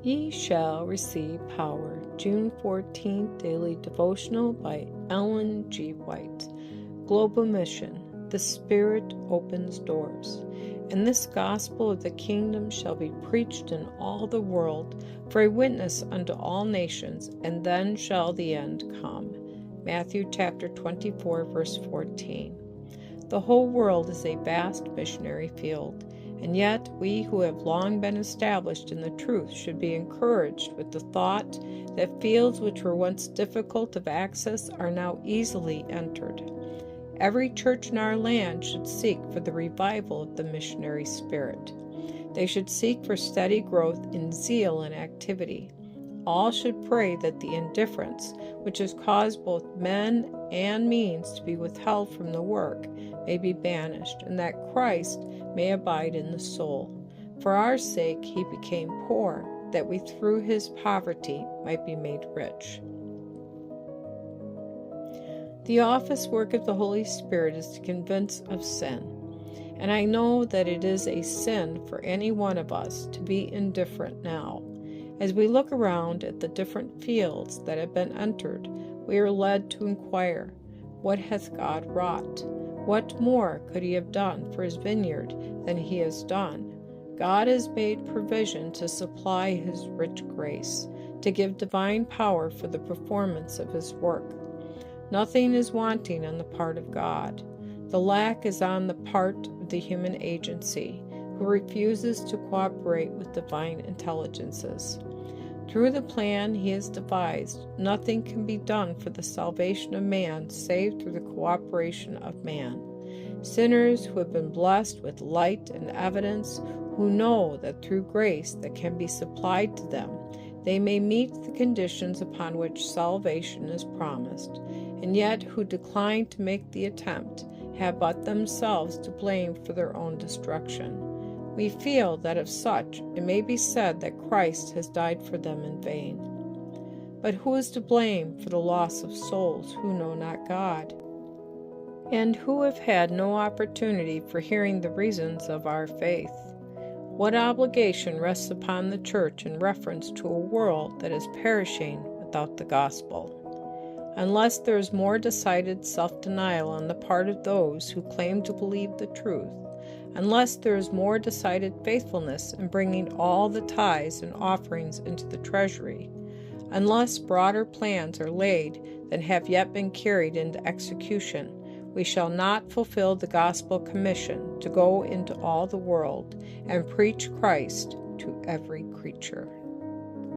Ye shall receive power. June 14th, Daily Devotional by Ellen G. White. Global Mission. The Spirit opens doors. And this gospel of the kingdom shall be preached in all the world for a witness unto all nations, and then shall the end come. Matthew chapter 24, verse 14. The whole world is a vast missionary field. And yet, we who have long been established in the truth should be encouraged with the thought that fields which were once difficult of access are now easily entered. Every church in our land should seek for the revival of the missionary spirit. They should seek for steady growth in zeal and activity. All should pray that the indifference, which has caused both men and means to be withheld from the work, may be banished, and that Christ may abide in the soul. For our sake he became poor, that we through his poverty might be made rich. The office work of the Holy Spirit is to convince of sin, and I know that it is a sin for any one of us to be indifferent now. As we look around at the different fields that have been entered, we are led to inquire, what hath God wrought? What more could he have done for his vineyard than he has done? God has made provision to supply his rich grace, to give divine power for the performance of his work. Nothing is wanting on the part of God. The lack is on the part of the human agency, who refuses to cooperate with divine intelligences. Through the plan he has devised, nothing can be done for the salvation of man save through the cooperation of man. Sinners who have been blessed with light and evidence, who know that through grace that can be supplied to them, they may meet the conditions upon which salvation is promised, and yet who decline to make the attempt, have but themselves to blame for their own destruction. We feel that of such it may be said that Christ has died for them in vain. But who is to blame for the loss of souls who know not God, and who have had no opportunity for hearing the reasons of our faith? What obligation rests upon the church in reference to a world that is perishing without the gospel? Unless there is more decided self-denial on the part of those who claim to believe the truth, unless there is more decided faithfulness in bringing all the tithes and offerings into the treasury, unless broader plans are laid than have yet been carried into execution, we shall not fulfill the gospel commission to go into all the world and preach Christ to every creature.